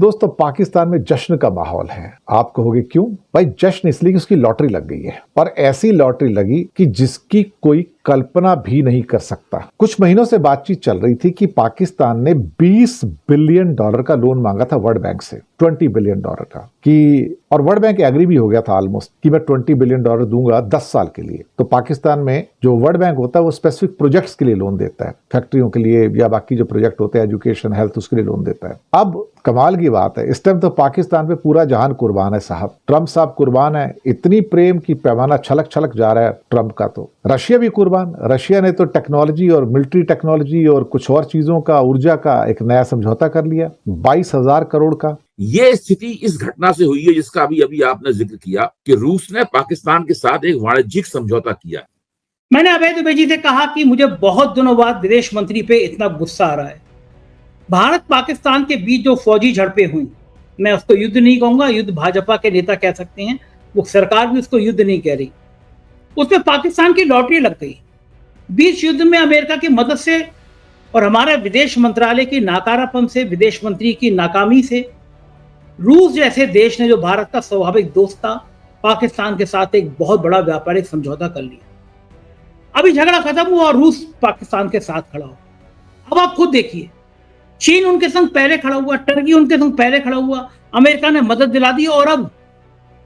दोस्तों, पाकिस्तान में जश्न का माहौल है। आप कहोगे क्यों? भाई जश्न इसलिए कि उसकी लॉटरी लग गई है, और ऐसी लॉटरी लगी कि जिसकी कोई कल्पना भी नहीं कर सकता। कुछ महीनों से बातचीत चल रही थी कि पाकिस्तान ने $20 बिलियन का लोन मांगा था वर्ल्ड बैंक से, $20 बिलियन का, कि और वर्ल्ड बैंक एग्री भी हो गया था ऑलमोस्ट कि मैं $20 बिलियन दूंगा 10 साल के लिए। तो पाकिस्तान में जो वर्ल्ड बैंक होता है वो स्पेसिफिक प्रोजेक्ट्स के लिए लोन देता है, फैक्ट्रियों के लिए या बाकी जो प्रोजेक्ट होते हैं, एजुकेशन, हेल्थ, उसके लिए लोन देता है। अब कमाल की बात है, इस टाइम तो पाकिस्तान पे पूरा जहान कुर्बान है साहब। ट्रंप साहब कुर्बान है, इतनी प्रेम की पैमाना छलक छलक जा रहा है ट्रंप का। तो रशिया भी कुर्बान। रशिया ने तो टेक्नोलॉजी और मिलिट्री टेक्नोलॉजी और कुछ और चीजों का, ऊर्जा का एक नया समझौता कर लिया 22,000 करोड़ का। ये स्थिति इस घटना से हुई है जिसका अभी अभी आपने जिक्र किया कि रूस ने पाकिस्तान के साथ एक वाणिज्यिक समझौता किया। मैंने अभय दुबे जी से कहा कि मुझे बहुत दिनों बाद विदेश मंत्री पे इतना गुस्सा आ रहा है। भारत पाकिस्तान के बीच जो फौजी झड़पें हुई, मैं उसको युद्ध नहीं कहूंगा, युद्ध भाजपा के नेता कह सकते हैं, वो सरकार भी उसको युद्ध नहीं कह रही। उसमें पाकिस्तान की लॉटरी लग गई। बीच युद्ध में अमेरिका की मदद से और हमारे विदेश मंत्रालय की नाकारापन से, विदेश मंत्री की नाकामी से, रूस जैसे देश ने जो भारत का स्वाभाविक दोस्त था, पाकिस्तान के साथ एक बहुत बड़ा व्यापारिक समझौता कर लिया। अभी झगड़ा खत्म हुआ और रूस पाकिस्तान के साथ खड़ा हो। अब आप खुद देखिए, चीन उनके संग पहले खड़ा हुआ, टर्की उनके संग पहले खड़ा हुआ, अमेरिका ने मदद दिला दी और अब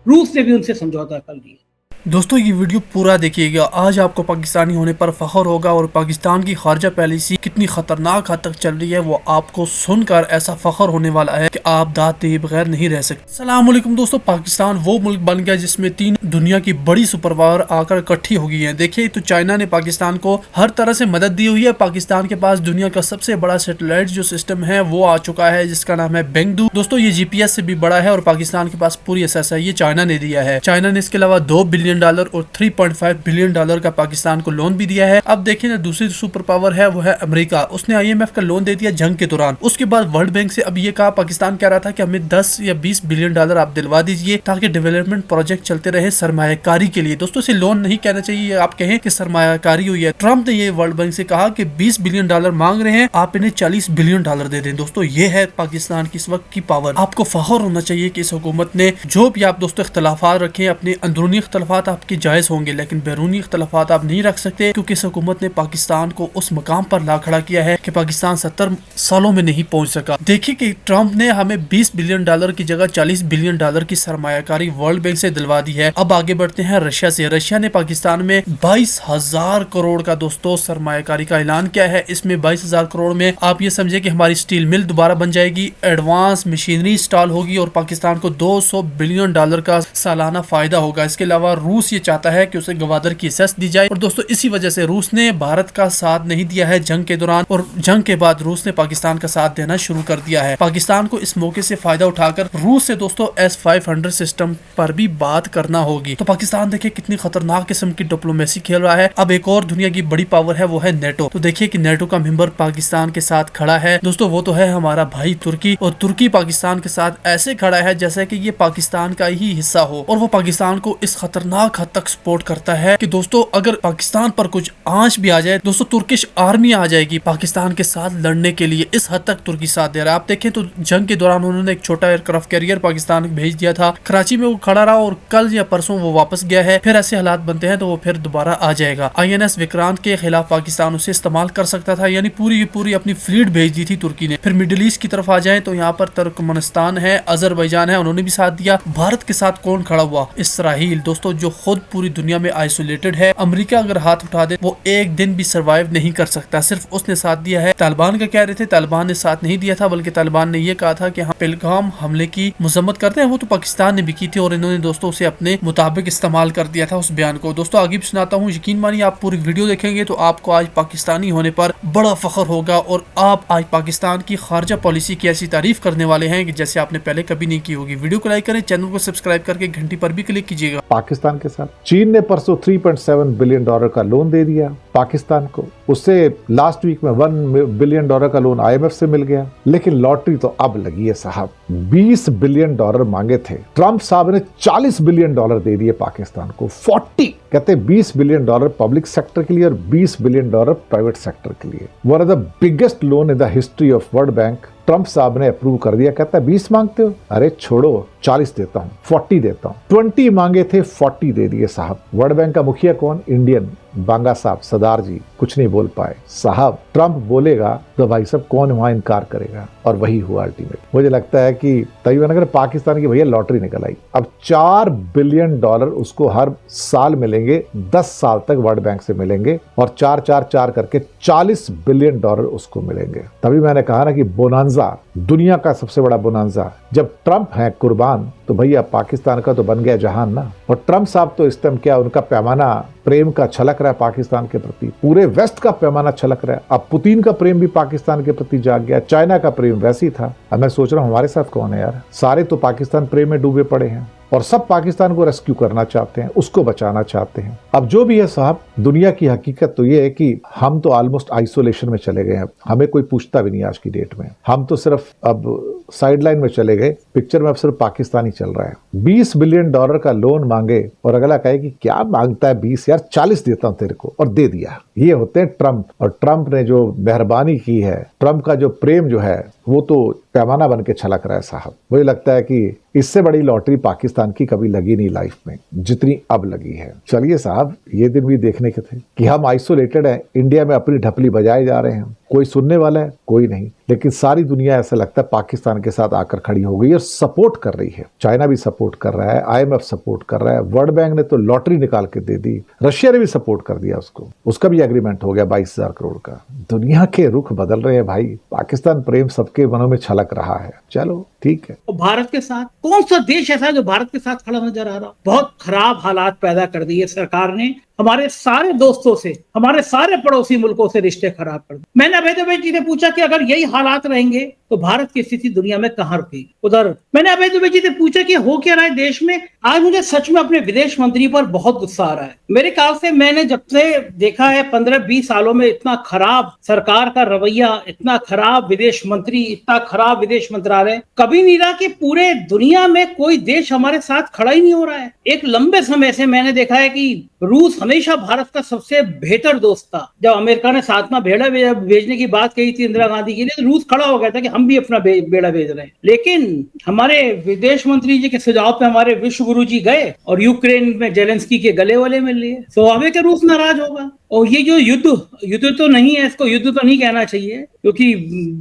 रूस ने भी उनसे समझौता कर लिया। दोस्तों ये वीडियो पूरा देखिएगा, आज आपको पाकिस्तानी होने पर फख्र होगा और पाकिस्तान की खारजा पॉलिसी कितनी खतरनाक हद तक चल रही है वो आपको सुनकर ऐसा फख्र होने वाला है कि आप दांत दिए बगैर नहीं रह सकते। अस्सलाम वालेकुम दोस्तों, पाकिस्तान वो मुल्क बन गया जिसमें 3 दुनिया की बड़ी सुपर पावर आकर इकट्ठी हो गई है। देखिए तो चाइना ने पाकिस्तान को हर तरह से मदद दी हुई है। पाकिस्तान के पास दुनिया का सबसे बड़ा सैटेलाइट जो सिस्टम है वो आ चुका है, जिसका नाम है बेंगडू। दोस्तों ये GPS से भी बड़ा है और पाकिस्तान के पास पूरी एक्सेस है। ये चाइना ने दिया है। चाइना ने इसके अलावा $2 बिलियन और $3.5 बिलियन का पाकिस्तान को लोन भी दिया है। अब देखिए ना, दूसरी सुपर पावर है वो है अमेरिका। उसने IMF का लोन दे दिया जंग के दौरान। उसके बाद वर्ल्ड बैंक से अब ये कहा, पाकिस्तान कह रहा था कि हमें 10 या $20 बिलियन आप दिलवा दीजिए ताकि डेवलपमेंट प्रोजेक्ट चलते रहे सरमायाकारी के लिए। दोस्तों इसे लोन नहीं कहना चाहिए, आप कहें कि सरमायाकारी हुई है। ट्रंप ने ये वर्ल्ड बैंक से कहा कि $20 बिलियन मांग रहे हैं, आप इन्हें $40 बिलियन दे दें। दोस्तों ये है पाकिस्तान की इस वक्त की पावर। आपको फख्र होना चाहिए कि इस हुकूमत ने, जो भी आप दोस्तों इख्तलाफात रखें, अपने अंदरूनी इख्तलाफात आपकी जायज होंगे लेकिन बैरूनी इख्तलाफात आप नहीं रख सकते, क्योंकि इस हुकूमत ने पाकिस्तान को उस मकाम पर ला खड़ा किया है कि पाकिस्तान 70 सालों में नहीं पहुंच सका। देखिए कि ट्रंप ने हमें $20 बिलियन की जगह $40 बिलियन की सरमायाकारी वर्ल्ड बैंक से दिलवा दी है। अब आगे बढ़ते हैं रशिया से। रशिया ने पाकिस्तान में 22,000 करोड़ का दोस्तों सरमायाकारी का ऐलान किया है। इसमें 22,000 करोड़ में आप ये समझे कि हमारी स्टील मिल दोबारा बन जाएगी, एडवांस मशीनरी इंस्टॉल होगी और पाकिस्तान को $200 बिलियन का सालाना फायदा होगा। इसके अलावा रूस ये चाहता है कि उसे गवादर की सेस दी जाए और दोस्तों इसी वजह से रूस ने भारत का साथ नहीं दिया है जंग के दौरान, और जंग के बाद रूस ने पाकिस्तान का साथ देना शुरू कर दिया है। पाकिस्तान को इस मौके से फायदा उठाकर रूस से दोस्तों S-500 सिस्टम पर भी बात करना होगी। तो पाकिस्तान देखिए कितनी खतरनाक किस्म की डिप्लोमेसी खेल रहा है। अब एक और दुनिया की बड़ी पावर है वो है नेटो। तो देखिए कि नेटो का मेंबर पाकिस्तान के साथ खड़ा है। दोस्तों वो तो है हमारा भाई तुर्की, और तुर्की पाकिस्तान के साथ ऐसे खड़ा है जैसे कि ये पाकिस्तान का ही हिस्सा हो, और वो पाकिस्तान को इस खतरनाक हद तक सपोर्ट करता है कि दोस्तों अगर पाकिस्तान पर कुछ आंच भी आ जाए, दोस्तों तुर्किश आर्मी आ जाएगी पाकिस्तान के साथ लड़ने के लिए। इस हद तक तुर्की साथ दे रहा है। आप देखें तो जंग के दौरान उन्होंने एक छोटा एयरक्राफ्ट कैरियर पाकिस्तान भेज दिया था, कराची में वो खड़ा रहा और कल या परसों वो वापस गया है। फिर ऐसे हालात बनते हैं तो वो फिर दोबारा आ जाएगा। INS विक्रांत के खिलाफ पाकिस्तान उसे इस्तेमाल कर सकता था, यानी पूरी की पूरी अपनी फ्लीट भेज दी थी तुर्की ने। फिर मिडिल ईस्ट की तरफ आ जाए तो यहाँ पर तुर्कमेनिस्तान है, अजरबैजान है, उन्होंने भी साथ दिया। भारत के साथ कौन खड़ा हुआ? इसराइल दोस्तों, जो खुद पूरी दुनिया में आइसोलेटेड है। अमेरिका अगर हाथ उठा दे वो एक दिन भी सरवाइव नहीं कर सकता, सिर्फ उसने साथ दिया है। तालिबान का कह रहे थे, तालिबान ने साथ नहीं दिया था, बल्कि तालिबान ने यह कहा था कि हम पहलगाम हमले की मजम्मत करते हैं। वो तो पाकिस्तान ने भी की थी और इन्होंने दोस्तों उसे अपने मुताबिक इस्तेमाल कर दिया था उस बयान को। दोस्तों आगे भी सुनाता हूँ, यकीन मानिए आप पूरी वीडियो देखेंगे तो आपको आज पाकिस्तानी होने पर बड़ा फख्र होगा और आप आज पाकिस्तान की खारजा पॉलिसी की ऐसी तारीफ करने वाले हैं कि जैसे आपने पहले कभी नहीं की होगी। वीडियो को लाइक करें, चैनल को सब्सक्राइब करके घंटी पर भी क्लिक कीजिएगा। पाकिस्तान के साथ चीन ने परसों $3.7 बिलियन का लोन दे दिया पाकिस्तान को। उससे लास्ट वीक में $1 बिलियन का लोन IMF से मिल गया। लेकिन लॉटरी तो अब लगी है साहब। $20 बिलियन मांगे थे, ट्रंप साहब ने $40 बिलियन दे दिए पाकिस्तान को। 40 कहते $20 बिलियन पब्लिक सेक्टर के लिए और $20 बिलियन प्राइवेट सेक्टर के लिए। One of the biggest loan in the history of world bank Trump साहब ने अप्रूव कर दिया। कहता है 20 मांगते हो, अरे छोड़ो 40 देता हूँ, 40 देता हूँ। 20 मांगे थे, 40 दे दिए साहब। वर्ल्ड बैंक का मुखिया कौन? इंडियन बांगा साहब, सरदार जी, कुछ नहीं बोल पाए साहब। ट्रंप बोलेगा तो भाई साहब कौन वहां इनकार करेगा, और वही हुआ अल्टीमेट। मुझे लगता है कि तभी मैंने कहा पाकिस्तान की भैया लॉटरी निकल आई। अब $4 बिलियन उसको हर साल मिलेंगे, 10 साल तक वर्ल्ड बैंक से मिलेंगे, और 4 करके $40 बिलियन उसको मिलेंगे। तभी मैंने कहा ना कि बोनांजा, दुनिया का सबसे बड़ा बोनांजा। जब ट्रंप है कुर्बान तो भैया पाकिस्तान का तो बन गया जहान ना। और ट्रंप साहब तो इस टाइम क्या, उनका पैमाना प्रेम का छलक रहा है पाकिस्तान के प्रति, पूरे वेस्ट का पैमाना छलक रहा है। अब पुतिन का प्रेम भी पाकिस्तान के प्रति जाग गया, चाइना का प्रेम वैसे ही था। अब मैं सोच रहा हूँ हमारे साथ कौन है यार, सारे तो पाकिस्तान प्रेम में डूबे पड़े हैं और सब पाकिस्तान को रेस्क्यू करना चाहते हैं, उसको बचाना चाहते हैं। अब जो भी है साहब, दुनिया की हकीकत तो ये है कि हम तो ऑलमोस्ट आइसोलेशन में चले गए हैं। हमें कोई पूछता भी नहीं आज की डेट में। हम तो सिर्फ अब साइडलाइन में चले गए, पिक्चर में अब सिर्फ पाकिस्तान ही चल रहा है। $20 बिलियन का लोन मांगे और अगला कहे कि क्या मांगता है 20 यार, 40 देता हूं तेरे को, और दे दिया। ये होते हैं ट्रंप। और ट्रंप ने जो मेहरबानी की है, ट्रंप का जो प्रेम जो है, वो तो पैमाना बन के छलक रहा है साहब। मुझे लगता है कि इससे बड़ी लॉटरी पाकिस्तान की कभी लगी नहीं लाइफ में, जितनी अब लगी है। चलिए साहब, ये दिन भी देखने के थे कि हम आइसोलेटेड हैं, इंडिया में अपनी ढपली बजाए जा रहे हैं, कोई सुनने वाला है कोई नहीं, लेकिन सारी दुनिया ऐसा लगता है पाकिस्तान के साथ आकर खड़ी हो गई और सपोर्ट कर रही है। चाइना भी सपोर्ट कर रहा है, IMF सपोर्ट कर रहा है, वर्ल्ड बैंक ने तो लॉटरी निकाल के दे दी, रशिया ने भी सपोर्ट कर दिया उसको, उसका भी एग्रीमेंट हो गया 22,000 करोड़ का। दुनिया के रुख बदल रहे हैं भाई, पाकिस्तान प्रेम सबके मनों में छलक रहा है। चलो ठीक है। और भारत के साथ कौन सा देश ऐसा है जो भारत के साथ खड़ा नजर आ रहा? बहुत खराब हालात पैदा कर दिए सरकार ने, हमारे सारे दोस्तों से, हमारे सारे पड़ोसी मुल्कों से रिश्ते खराब कर दिए। मैंने अभय जी से पूछा कि अगर यही हालात रहेंगे तो भारत की स्थिति दुनिया में कहां रुकेगी। उधर मैंने अभय जी से पूछा कि हो क्या रहा है देश में। आज मुझे सच में अपने विदेश मंत्री पर बहुत गुस्सा आ रहा है। मेरे ख्याल से मैंने जब से देखा है 15-20 सालों में इतना खराब सरकार का रवैया, इतना खराब विदेश मंत्री, इतना खराब विदेश मंत्रालय कभी नहीं रहा कि पूरे दुनिया में कोई देश हमारे साथ खड़ा ही नहीं हो रहा है। एक लंबे समय से मैंने देखा है कि रूस हमेशा भारत का सबसे बेहतर दोस्त था। जब अमेरिका ने 7वां बेड़ा भेजने की बात कही थी इंदिरा गांधी के लिए, तो रूस खड़ा हो गया था कि हम भी अपना बेड़ा भेज रहे हैं। लेकिन हमारे विदेश मंत्री जी के सुझाव पे हमारे विश्व गुरु जी गए और यूक्रेन में जेलेंस्की के गले वाले मिल लिए। स्वाभाविक है रूस नाराज होगा। और ये जो युद्ध तो नहीं है, इसको युद्ध तो नहीं कहना चाहिए, क्योंकि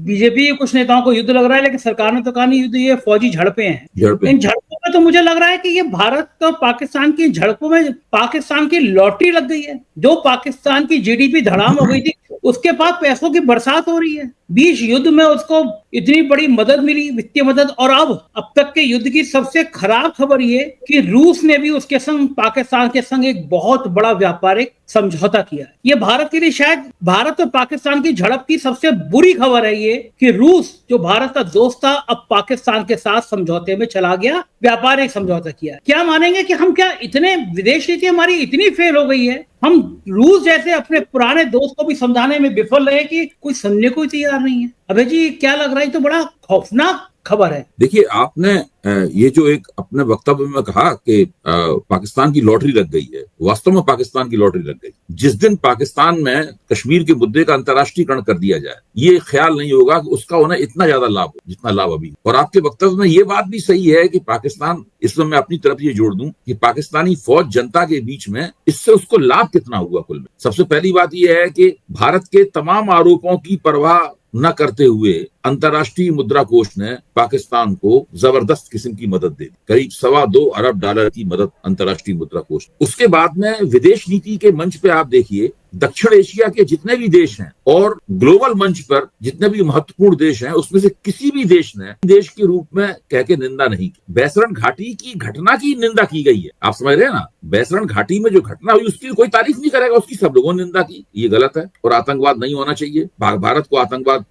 बीजेपी के कुछ नेताओं को युद्ध लग रहा है, लेकिन सरकार ने तो कहा नहीं युद्ध, ये फौजी झड़पें हैं। इन झड़पों में तो मुझे लग रहा है कि ये भारत और पाकिस्तान की झड़पों में पाकिस्तान की लॉटरी लग गई है। जो पाकिस्तान की जीडीपी धड़ाम हो गई थी, उसके पास पैसों की बरसात हो रही है। 20 युद्ध में उसको इतनी बड़ी मदद मिली, वित्तीय मदद, और अब तक के युद्ध की सबसे खराब खबर ये कि रूस ने भी उसके संग, पाकिस्तान के संग एक बहुत बड़ा व्यापारिक समझौता किया है। ये भारत के लिए शायद भारत और पाकिस्तान की झड़प की सबसे बुरी खबर है ये कि रूस जो भारत का दोस्त था अब पाकिस्तान के साथ समझौते में चला गया, व्यापारिक समझौता किया। क्या मानेंगे कि हम क्या इतने विदेश नीति हमारी इतनी फेल हो गई है, हम रूस जैसे अपने पुराने दोस्त को भी समझाने में विफल रहे कि कोई सुनने को तैयार नहीं है। अभय जी क्या लग रहा है, तो बड़ा खौफनाक खबर है। देखिए, आपने ये जो एक अपने वक्तव्य में कहा कि पाकिस्तान की लॉटरी लग गई है, वास्तव में पाकिस्तान की लॉटरी लग गई। जिस दिन पाकिस्तान में कश्मीर के मुद्दे का अंतर्राष्ट्रीयकरण कर दिया जाए, ये ख्याल नहीं होगा कि उसका उन्हें इतना ज्यादा लाभ हो जितना लाभ अभी। और आपके वक्तव्य में ये बात भी सही है कि पाकिस्तान, इसमें मैं अपनी तरफ ये जोड़ दूं कि पाकिस्तानी फौज जनता के बीच में इससे उसको लाभ कितना हुआ कुल में। सबसे पहली बात यह है कि भारत के तमाम आरोपों की परवाह न करते हुए अंतर्राष्ट्रीय मुद्रा कोष ने पाकिस्तान को जबरदस्त किस्म की मदद दे दी, करीब $2.25 अरब की मदद अंतर्राष्ट्रीय मुद्रा कोष। उसके बाद में विदेश नीति के मंच पे आप देखिए, दक्षिण एशिया के जितने भी देश हैं और ग्लोबल मंच पर जितने भी महत्वपूर्ण देश हैं, उसमें से किसी भी देश ने देश के रूप में कह के निंदा नहीं की। बैसरण घाटी की घटना की निंदा की गई है, आप समझ रहे हैं ना। बैसरण घाटी में जो घटना हुई उसकी कोई तारीफ नहीं करेगा, उसकी सब लोगों ने निंदा की। ये गलत है और आतंकवाद नहीं होना चाहिए। भारत को आतंकवाद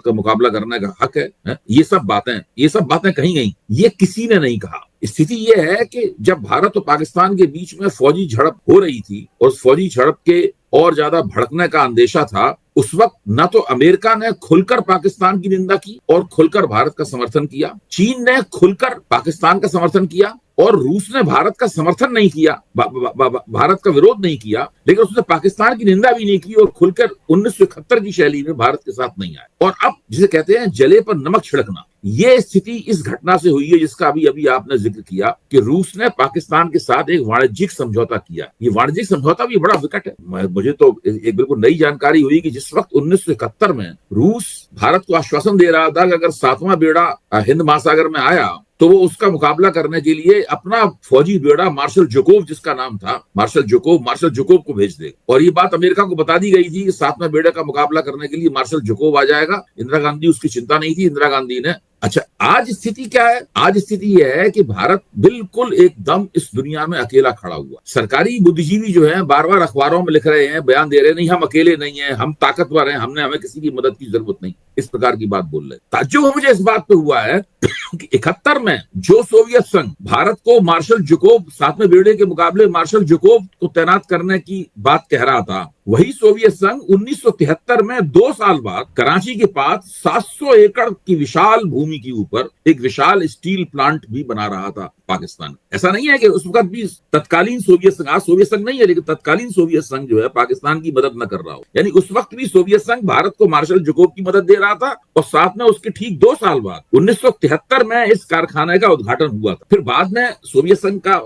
का मुकाबला करने का हक है। ये सब बातें कही गई, ये किसी ने नहीं कहा। स्थिति यह है कि जब भारत और पाकिस्तान के बीच में फौजी झड़प हो रही थी और उस फौजी झड़प के और ज्यादा भड़कने का अंदेशा था, उस वक्त न तो अमेरिका ने खुलकर पाकिस्तान की निंदा की और खुलकर भारत का समर्थन किया, चीन ने खुलकर पाकिस्तान का समर्थन किया और रूस ने भारत का समर्थन नहीं किया, भारत का विरोध नहीं किया, लेकिन उसने पाकिस्तान की निंदा भी नहीं की और खुलकर 1971 की शैली में भारत के साथ नहीं आया। और अब जिसे कहते हैं जले पर नमक छिड़कना, ये स्थिति इस घटना से हुई है जिसका अभी आपने जिक्र किया कि रूस ने पाकिस्तान के साथ एक वाणिज्यिक समझौता किया। ये वाणिज्यिक समझौता भी बड़ा विकट है। मुझे तो एक बिल्कुल नई जानकारी हुई कि जिस वक्त 1971 में रूस भारत को आश्वासन दे रहा था कि अगर 7वां बेड़ा हिंद महासागर में आया तो वो उसका मुकाबला करने के लिए अपना फौजी बेड़ा मार्शल जोकोव, जिसका नाम था मार्शल जोकोव को भेज दे। और ये बात अमेरिका को बता दी गई थी कि 7वें बेड़े का मुकाबला करने के लिए मार्शल जोकोव आ जाएगा। इंदिरा गांधी उसकी चिंता नहीं थी। इंदिरा गांधी ने अच्छा, आज स्थिति क्या है? आज स्थिति यह है कि भारत बिल्कुल एकदम इस दुनिया में अकेला खड़ा हुआ। सरकारी बुद्धिजीवी जो है बार बार अखबारों में लिख रहे हैं, बयान दे रहे हैं, नहीं हम अकेले नहीं हैं, हम ताकतवर हैं, हमें किसी की मदद की जरूरत नहीं, इस प्रकार की बात बोल रहे हैं। ताज्जुब मुझे इस बात पे हुआ है कि 71 में जो सोवियत संघ भारत को मार्शल जोकोव 7वें बेड़े के मुकाबले मार्शल जोकोव को तैनात करने की बात कह रहा था, वही सोवियत संघ 1973 में 2 साल बाद कराची के पास 700 एकड़ की विशाल भूमि के ऊपर एक विशाल स्टील प्लांट भी बना रहा था पाकिस्तान। ऐसा नहीं है कि उस वक्त भी तत्कालीन सोवियत संघ, आज सोवियत संघ नहीं है लेकिन तत्कालीन सोवियत संघ जो है पाकिस्तान की मदद न कर रहा हो। यानी उस वक्त भी सोवियत संघ भारत को मार्शल जोकोव की मदद दे रहा था और साथ में उसके ठीक 2 साल बाद 1973 में इस कारखाने का उद्घाटन हुआ था। फिर बाद में सोवियत संघ का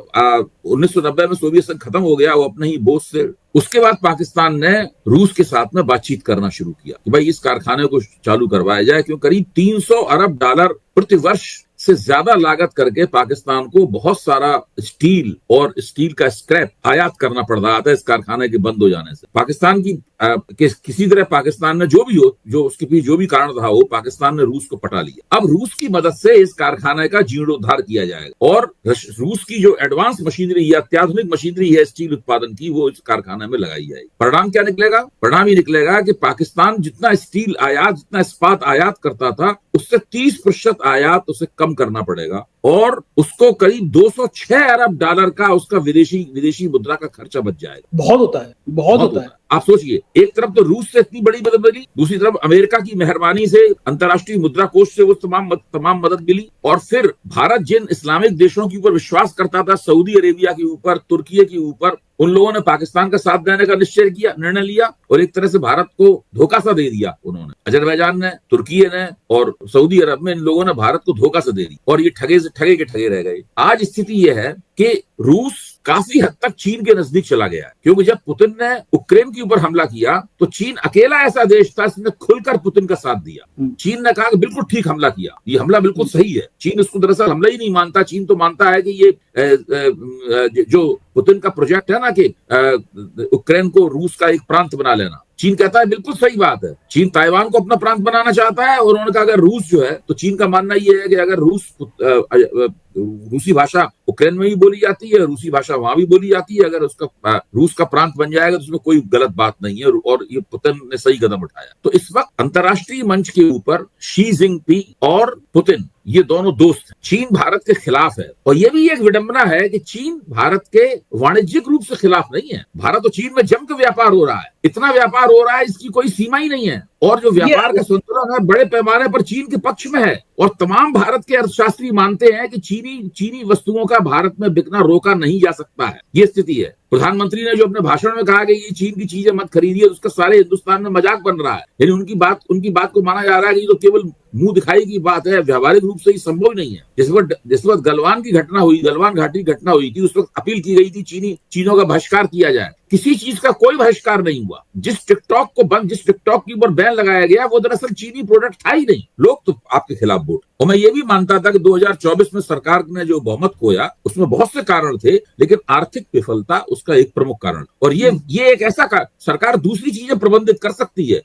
1990 में सोवियत संघ खत्म हो गया वो अपने ही बोझ से। उसके बाद पाकिस्तान ने रूस के साथ में बातचीत करना शुरू किया कि भाई इस कारखाने को चालू करवाया जाए, क्यों करीब 300 अरब डॉलर प्रति वर्ष से ज्यादा लागत करके पाकिस्तान को बहुत सारा स्टील और स्टील का स्क्रैप आयात करना पड़ रहा था इस कारखाने के बंद हो जाने से। पाकिस्तान की किसी तरह पाकिस्तान ने जो उसके पीछे जो भी कारण रहा हो, पाकिस्तान ने रूस को पटा लिया। अब रूस की मदद से इस कारखाने का जीर्णोद्धार किया जाएगा और रूस की जो एडवांस मशीनरी या अत्याधुनिक मशीनरी है स्टील उत्पादन की, वो इस कारखाने में लगाई जाएगी। परिणाम क्या निकलेगा? परिणाम ये निकलेगा कि पाकिस्तान जितना स्टील आयात, जितना इस्पात आयात करता था, उससे 30% आयात उसे कम करना पड़ेगा और उसको करीब 206 अरब डॉलर का उसका विदेशी मुद्रा का खर्चा बच जाएगा। बहुत होता है। आप सोचिए, एक तरफ तो रूस से इतनी बड़ी मदद मिली, दूसरी तरफ अमेरिका की मेहरबानी से अंतर्राष्ट्रीय मुद्रा कोष से वो तमाम मदद मिली, और फिर भारत जिन इस्लामिक देशों के ऊपर विश्वास करता था, सऊदी अरेबिया के ऊपर, तुर्की के ऊपर, उन लोगों ने पाकिस्तान का साथ देने का निर्णय लिया और एक तरह से भारत को धोखा सा दे दिया उन्होंने। अजरबैजान ने, तुर्की ने और सऊदी अरब में इन लोगों ने भारत को धोखा से दे दी और ये ठगे के ठगे रह गए। आज स्थिति यह है कि रूस काफी हद तक चीन के नजदीक चला गया है, क्योंकि जब पुतिन ने उक्रेन के ऊपर हमला किया तो चीन अकेला ऐसा देश था जिसने खुलकर पुतिन का साथ दिया। चीन ने कहा कि बिल्कुल ठीक हमला किया, ये हमला बिल्कुल सही है। चीन इसको दरअसल हमला ही नहीं मानता। चीन तो मानता है कि ये जो पुतिन का प्रोजेक्ट है ना कि उक्रेन को रूस का एक प्रांत बना लेना, चीन कहता है बिल्कुल सही बात है। चीन ताइवान को अपना प्रांत बनाना चाहता है और उन्होंने कहा अगर रूस जो है, तो चीन का मानना यह है कि अगर रूसी भाषा उक्रेन में भी बोली जाती है, रूसी भाषा वहां भी बोली जाती है, अगर उसका रूस का प्रांत बन जाएगा तो उसमें कोई गलत बात नहीं है और ये पुतिन ने सही कदम उठाया। तो इस वक्त अंतर्राष्ट्रीय मंच के ऊपर शी जिनपिंग और पुतिन ये दोनों दोस्त हैं। चीन भारत के खिलाफ है और ये भी एक विडंबना है कि चीन भारत के वाणिज्यिक रूप से खिलाफ नहीं है। भारत और चीन में जमकर व्यापार हो रहा है, इतना व्यापार हो रहा है इसकी कोई सीमा ही नहीं है, और जो व्यापार का संतुलन है बड़े पैमाने पर चीन के पक्ष में है। और तमाम भारत के अर्थशास्त्री मानते हैं कि चीनी वस्तुओं का भारत में बिकना रोका नहीं जा सकता है। ये स्थिति है। प्रधानमंत्री ने जो अपने भाषण में कहा कि ये चीन की चीजें मत खरीदिए, उसका सारे हिंदुस्तान में मजाक बन रहा है। यानी उनकी बात को माना जा रहा है कि ये तो केवल मुंह दिखाई की बात है, व्यावहारिक रूप से ही संभव नहीं है। जिस वक्त गलवान घाटी की घटना हुई थी, उस वक्त अपील की गई थी चीनों का बहिष्कार किया जाए। किसी चीज का कोई बहिष्कार नहीं हुआ। जिस टिकटॉक के ऊपर बैन लगाया गया वो दरअसल चीनी प्रोडक्ट था ही नहीं। लोग तो आपके खिलाफ वोट। और मैं ये भी मानता था कि 2024 में सरकार ने जो बहुमत खोया उसमें बहुत से कारण थे, लेकिन आर्थिक विफलता उसका एक प्रमुख कारण। और ये एक ऐसा सरकार दूसरी चीजें प्रबंधित कर सकती है,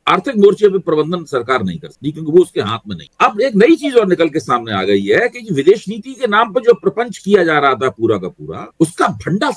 आर्थिक मोर्चे पे प्रबंधन सरकार नहीं कर सकती, क्योंकि वो उसके हाथ में नहीं। अब एक नई चीज और निकल के सामने आ गई है कि विदेश नीति के नाम पर जो प्रपंच किया जा रहा था पूरा का पूरा, उसका भंडा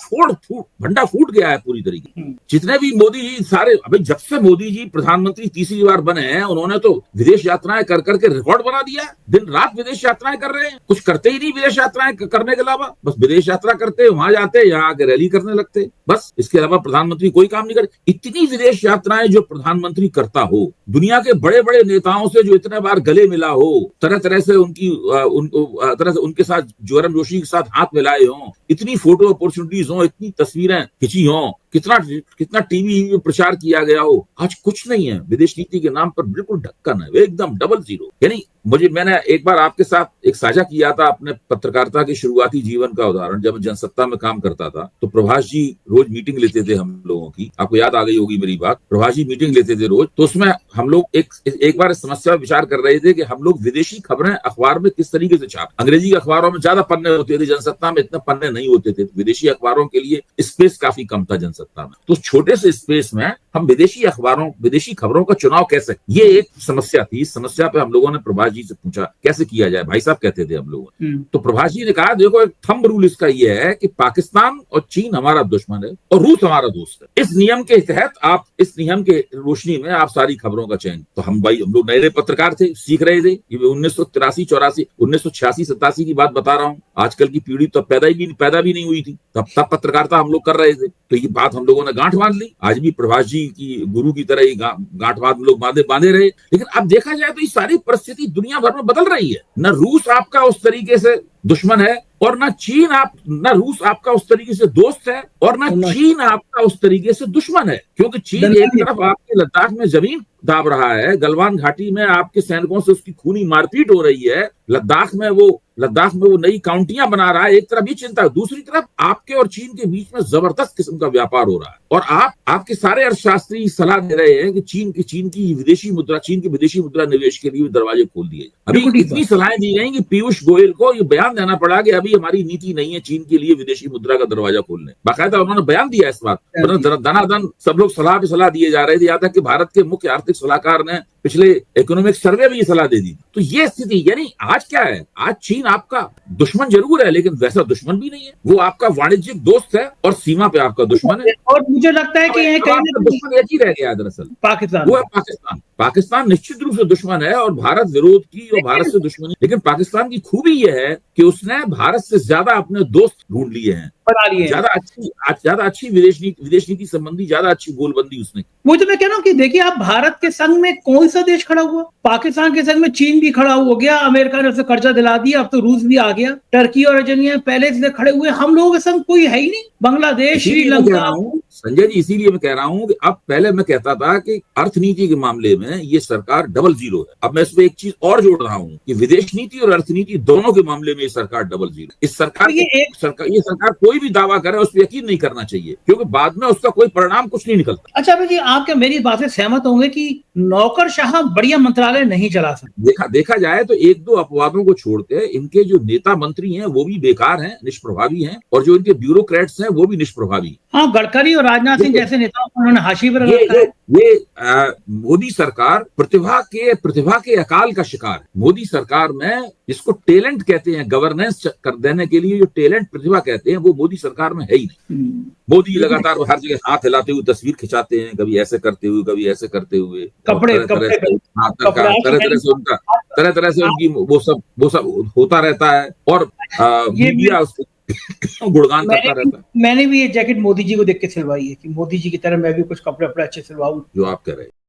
फूट गया है पूरी तरीके। जितने भी मोदी जी सारे, अभी जब से मोदी जी प्रधानमंत्री तीसरी बार बने हैं, उन्होंने तो विदेश यात्राएं कर करके रिकॉर्ड बना दिया। दिन रात विदेश यात्राएं कर रहे हैं, कुछ करते ही नहीं विदेश यात्राएं करने के अलावा, बस विदेश यात्रा करते, वहां जाते, यहाँ आके रैली करने लगते, बस इसके अलावा प्रधानमंत्री कोई काम नहीं करे। इतनी विदेश यात्राएं जो प्रधानमंत्री करता हो, दुनिया के बड़े बड़े नेताओं से जो इतने बार गले मिला हो, तरह तरह से तरह से उनके साथ जोरम जोशी के साथ हाथ मिलाए हों, इतनी फोटो अपॉर्चुनिटीज हो, इतनी तस्वीरें खिंची हों, कितना टीवी में प्रचार किया गया हो, आज कुछ नहीं है। विदेश नीति के नाम पर बिल्कुल ढक्कन है, एकदम डबल जीरो। यानी मैंने एक बार आपके साथ एक साझा किया था अपने पत्रकारिता के शुरुआती जीवन का उदाहरण। जब जनसत्ता में काम करता था तो प्रभाष जी रोज मीटिंग लेते थे हम लोगों की, आपको याद आ गई होगी मेरी बात। प्रभाष जी मीटिंग लेते थे रोज, तो उसमें हम लोग एक बार इस समस्या पर विचार कर रहे थे कि हम लोग विदेशी खबरें अखबार में किस तरीके से छाप। अंग्रेजी अखबारों में ज्यादा पन्ने होते थे, जनसत्ता में इतने पन्ने नहीं होते थे, विदेशी अखबारों के लिए स्पेस काफी कम था जनसत्ता में। तो छोटे से स्पेस में हम विदेशी खबरों का चुनाव कैसे, ये एक समस्या थी। इस समस्या पे हम लोगों ने प्रभाष जी से पूछा कैसे किया जाए, भाई साहब कहते थे हम लोग। तो प्रभाष जी ने कहा देखो, एक थंब रूल इसका ये है कि पाकिस्तान और चीन हमारा दुश्मन है और रूस हमारा दोस्त है। इस नियम के तहत आप, इस नियम के रोशनी में आप सारी खबरों का चयन। तो हम लोग नए पत्रकार थे, सीख रहे थे। 1983-84 1986-87 की बात बता रहा हूँ। आजकल की पीढ़ी तो पैदा भी नहीं हुई थी, तब पत्रकारिता हम लोग कर रहे थे। तो ये बात हम लोगों ने गांठ बांध ली। आज भी प्रभाष जी की गुरु की तरह ही गांठ बांध लोग बांधे रहे। लेकिन अब देखा जाए तो ये सारी परिस्थिति दुनिया भर में बदल रही है। न रूस आपका उस तरीके से दुश्मन है और न रूस आपका उस तरीके से दोस्त है और न चीन आपका उस तरीके से दुश्मन है। क्योंकि चीन एक तरफ आपके लद्दाख में जमीन दाब रहा है, गलवान घाटी में आपके सैनिकों से उसकी खूनी मारपीट हो रही है, लद्दाख में वो नई काउंटियां बना रहा है। एक तरफ ये चिंता है, दूसरी तरफ आपके और चीन के बीच में जबरदस्त किस्म का व्यापार हो रहा है। और आपके सारे अर्थशास्त्री सलाह दे रहे हैं कि चीन की विदेशी मुद्रा निवेश के लिए दरवाजे खोल दिए। अभी इतनी सलाहें दी गई कि पीयूष गोयल को ये बयान देना पड़ा कि अभी हमारी नीति नहीं है चीन के लिए विदेशी मुद्रा का दरवाजा खोलने। बाकायदा उन्होंने बयान दिया इस बात, दनादन सब लोग सलाह पे सलाह दिए जा रहे थे। यहाँ तक कि भारत के मुख्य आर्थिक सलाहकार ने पिछले इकोनॉमिक सर्वे में ये सलाह दे दी। तो ये स्थिति, यानी आज क्या है, आज चीन आपका दुश्मन जरूर है लेकिन वैसा दुश्मन भी नहीं है। वो आपका वाणिज्यिक दोस्त है और सीमा पे आपका दुश्मन है। और मुझे लगता है कि दुश्मन एक ही रह गया दरअसल, पाकिस्तान। वो है पाकिस्तान निश्चित रूप से दुश्मन है और भारत विरोध की और भारत से दुश्मनी। लेकिन पाकिस्तान की खूबी यह है कि उसने भारत से ज्यादा अपने दोस्त ढूंढ लिए हैं, ज्यादा अच्छी विदेश नीति संबंधी ज्यादा अच्छी गोलबंदी उसने। वो तो मैं कह रहा हूँ कि देखिए, आप भारत के संग में कौन सा देश खड़ा हुआ? पाकिस्तान के संग में चीन भी खड़ा हो गया, अमेरिका ने उसे कर्जा दिला दिया, अब तो रूस भी आ गया, टर्की और अर्जेंटीना पहले से खड़े हुए। हम लोगों के संग कोई है ही नहीं, बांग्लादेश, श्रीलंका। संजय जी, इसीलिए मैं कह रहा हूँ कि अब पहले मैं कहता था कि अर्थनीति के मामले में ये सरकार डबल जीरो है। अब मैं इसमें एक चीज और जोड़ रहा हूँ कि विदेश नीति और अर्थनीति दोनों के मामले में ये सरकार डबल जीरो। इस सरकार ये सरकार कोई भी दावा करे उस पर यकीन नहीं करना चाहिए, क्योंकि बाद में उसका कोई परिणाम कुछ नहीं निकलता। अच्छा भाई जी, आप क्या मेरी बात से सहमत होंगे कि नौकरशाह बढ़िया मंत्रालय नहीं चला सकते? देखा जाए तो एक दो अपवादों को छोड़ते इनके जो नेता मंत्री हैं वो भी बेकार हैं, निष्प्रभावी हैं, और जो इनके ब्यूरोक्रेट्स हैं वो भी निष्प्रभावी। हाँ, गडकरी और राजनाथ सिंह जैसे नेताओं को उन्होंने हाशिए पर रखा है। मोदी सरकार प्रतिभा के अकाल का शिकार है। मोदी सरकार में जिसको टैलेंट कहते हैं, गवर्नेंस कर देने के लिए जो टैलेंट प्रतिभा कहते हैं, वो मोदी सरकार में है ही नहीं। मोदी लगातार हर जगह हाथ हिलाते हुए तस्वीर खिंचाते हैं, कभी ऐसे करते हुए, कभी ऐसे करते हुए, तरह तरह से उनकी वो सब होता रहता है और मीडिया उसको गुणगान करता रहता है। मैंने भी ये जैकेट मोदी जी को देख के सिलवाई है कि मोदी जी की तरह मैं भी कुछ कपड़े अच्छे सिलवाऊं, जो आप कह रहे हैं।